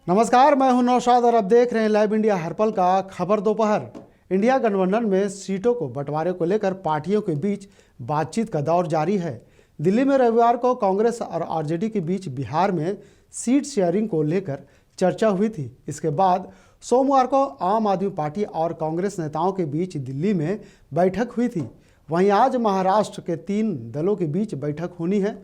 नमस्कार, मैं हूं नौशाद और अब देख रहे हैं लाइव इंडिया हर पल का खबर दोपहर। इंडिया गठबंधन में सीटों को बंटवारे को लेकर पार्टियों के बीच बातचीत का दौर जारी है। दिल्ली में रविवार को कांग्रेस और आरजेडी के बीच बिहार में सीट शेयरिंग को लेकर चर्चा हुई थी। इसके बाद सोमवार को आम आदमी पार्टी और कांग्रेस नेताओं के बीच दिल्ली में बैठक हुई थी। वहीं आज महाराष्ट्र के 3 दलों के बीच बैठक होनी है।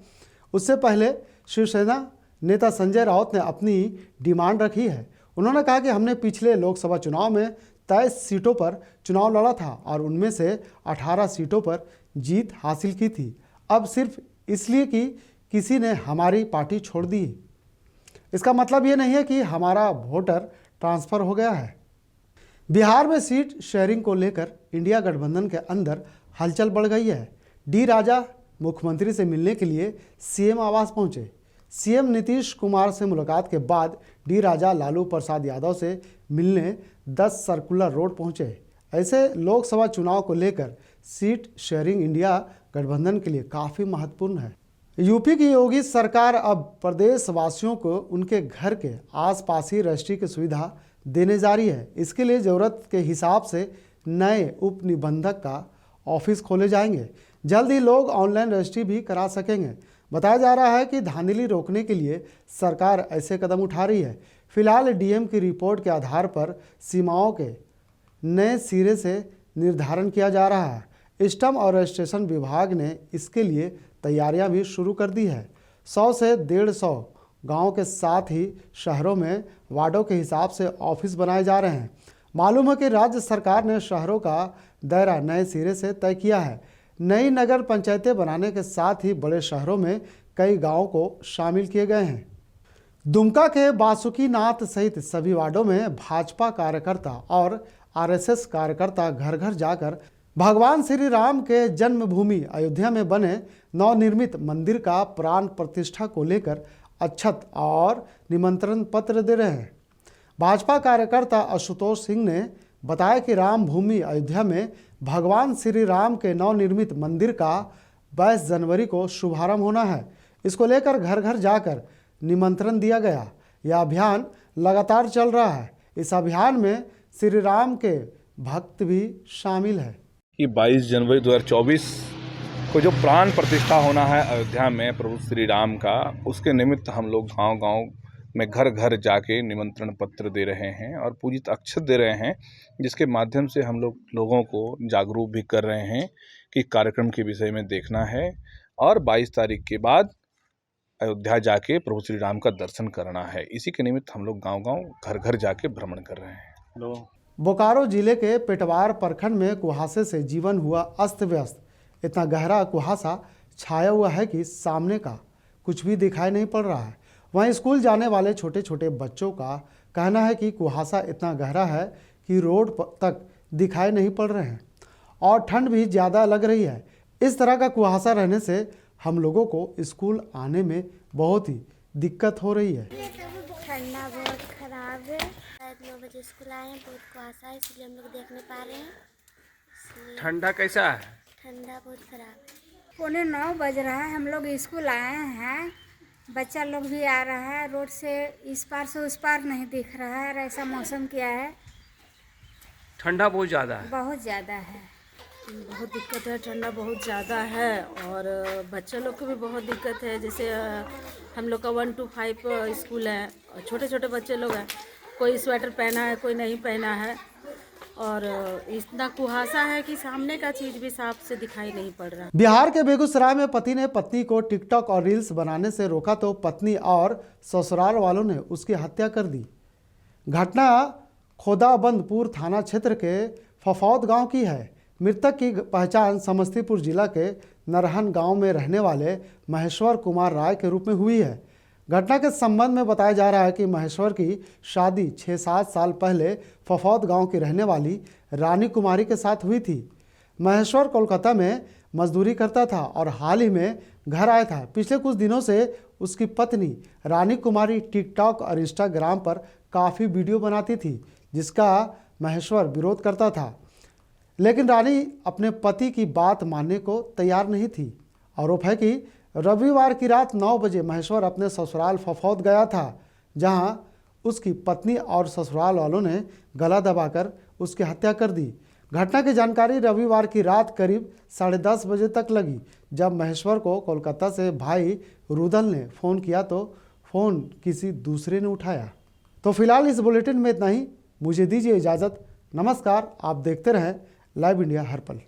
उससे पहले शिवसेना नेता संजय राउत ने अपनी डिमांड रखी है। उन्होंने कहा कि हमने पिछले लोकसभा चुनाव में 23 सीटों पर चुनाव लड़ा था और उनमें से 18 सीटों पर जीत हासिल की थी। अब सिर्फ इसलिए कि किसी ने हमारी पार्टी छोड़ दी, इसका मतलब ये नहीं है कि हमारा वोटर ट्रांसफ़र हो गया है। बिहार में सीट शेयरिंग को लेकर इंडिया गठबंधन के अंदर हलचल बढ़ गई है। डी राजा मुख्यमंत्री से मिलने के लिए सीएम आवास पहुंचे। सीएम नीतीश कुमार से मुलाकात के बाद डी राजा लालू प्रसाद यादव से मिलने 10 सर्कुलर रोड पहुंचे। ऐसे लोकसभा चुनाव को लेकर सीट शेयरिंग इंडिया गठबंधन के लिए काफ़ी महत्वपूर्ण है। यूपी की योगी सरकार अब प्रदेशवासियों को उनके घर के आसपास ही रजिस्ट्री की सुविधा देने जा रही है। इसके लिए ज़रूरत के हिसाब से नए उप निबंधक का ऑफिस खोले जाएंगे। जल्द ही लोग ऑनलाइन रजिस्ट्री भी करा सकेंगे। बताया जा रहा है कि धांधली रोकने के लिए सरकार ऐसे कदम उठा रही है। फिलहाल डीएम की रिपोर्ट के आधार पर सीमाओं के नए सिरे से निर्धारण किया जा रहा है। स्टैम्प और रजिस्ट्रेशन विभाग ने इसके लिए तैयारियां भी शुरू कर दी है। 100 से 150 गाँव के साथ ही शहरों में वार्डों के हिसाब से ऑफिस बनाए जा रहे हैं। मालूम है कि राज्य सरकार ने शहरों का दायरा नए सिरे से तय किया है। नई नगर पंचायतें बनाने के साथ ही बड़े शहरों में कई गांवों को शामिल किए गए हैं। दुमका के बासुकीनाथ सहित सभी वार्डों में भाजपा कार्यकर्ता और आरएसएस कार्यकर्ता घर घर जाकर भगवान श्री राम के जन्मभूमि अयोध्या में बने नवनिर्मित मंदिर का प्राण प्रतिष्ठा को लेकर अक्षत और निमंत्रण पत्र दे रहे हैं। भाजपा कार्यकर्ता आशुतोष सिंह ने बताया कि राम भूमि अयोध्या में भगवान श्री राम के नवनिर्मित मंदिर का 22 जनवरी को शुभारंभ होना है। इसको लेकर घर घर जाकर निमंत्रण दिया गया। यह अभियान लगातार चल रहा है। इस अभियान में श्री राम के भक्त भी शामिल है कि 22 जनवरी 2024 को जो प्राण प्रतिष्ठा होना है अयोध्या में प्रभु श्री राम का, उसके निमित्त हम लोग गांव-गांव में घर घर जाके निमंत्रण पत्र दे रहे हैं और पूजित अक्षत दे रहे हैं, जिसके माध्यम से हम लोग लोगों को जागरूक भी कर रहे हैं कि कार्यक्रम के विषय में देखना है और 22 तारीख के बाद अयोध्या जाके प्रभु श्री राम का दर्शन करना है। इसी के निमित्त हम लोग गांव-गांव घर घर जाके भ्रमण कर रहे हैं। बोकारो जिले के पेटवार प्रखंड में कुहासे से जीवन हुआ अस्त व्यस्त। इतना गहरा कुहासा छाया हुआ है कि सामने का कुछ भी दिखाई नहीं पड़ रहा है। वहीं स्कूल जाने वाले छोटे छोटे बच्चों का कहना है कि कुहासा इतना गहरा है कि रोड तक दिखाई नहीं पड़ रहे हैं और ठंड भी ज़्यादा लग रही है। इस तरह का कुहासा रहने से हम लोगों को स्कूल आने में बहुत ही दिक्कत हो रही है। ठंडा बहुत खराब है। 9 बजे स्कूल आए हैं, बहुत कुहासा है, इसलिए हम लोग देख नहीं पा रहे हैं। ठंडा कैसा है? ठंडा बहुत खराब है। 9:15 बज रहा है, हम लोग स्कूल आए हैं। बच्चा लोग भी आ रहा है, रोड से इस पार से उस पार नहीं दिख रहा है। ऐसा मौसम क्या है? ठंडा बहुत ज़्यादा है। बहुत ज़्यादा है। बहुत दिक्कत है, ठंडा बहुत ज़्यादा है और बच्चे लोग को भी बहुत दिक्कत है। जैसे हम लोग का 1 to 5 स्कूल है और छोटे छोटे बच्चे लोग हैं, कोई स्वेटर पहना है, कोई नहीं पहना है और इतना कुहासा है कि सामने का चीज़ भी साफ से दिखाई नहीं पड़ रहा। बिहार के बेगूसराय में पति ने पत्नी को टिकटॉक और रील्स बनाने से रोका तो पत्नी और ससुराल वालों ने उसकी हत्या कर दी। घटना खोदाबंदपुर थाना क्षेत्र के फफौद गांव की है। मृतक की पहचान समस्तीपुर जिला के नरहन गांव में रहने वाले महेश्वर कुमार राय के रूप में हुई है। घटना के संबंध में बताया जा रहा है कि महेश्वर की शादी 6-7 साल पहले फफौद गांव की रहने वाली रानी कुमारी के साथ हुई थी। महेश्वर कोलकाता में मजदूरी करता था और हाल ही में घर आया था। पिछले कुछ दिनों से उसकी पत्नी रानी कुमारी टिकटॉक और इंस्टाग्राम पर काफ़ी वीडियो बनाती थी, जिसका महेश्वर विरोध करता था, लेकिन रानी अपने पति की बात मानने को तैयार नहीं थी। आरोप है कि रविवार की रात 9 बजे महेश्वर अपने ससुराल फफौद गया था, जहां उसकी पत्नी और ससुराल वालों ने गला दबाकर उसकी हत्या कर दी। घटना की जानकारी रविवार की रात करीब 10:30 बजे तक लगी, जब महेश्वर को कोलकाता से भाई रुदल ने फ़ोन किया तो फ़ोन किसी दूसरे ने उठाया। तो फिलहाल इस बुलेटिन में इतना ही। मुझे दीजिए इजाज़त। नमस्कार। आप देखते रहें लाइव इंडिया हर पल।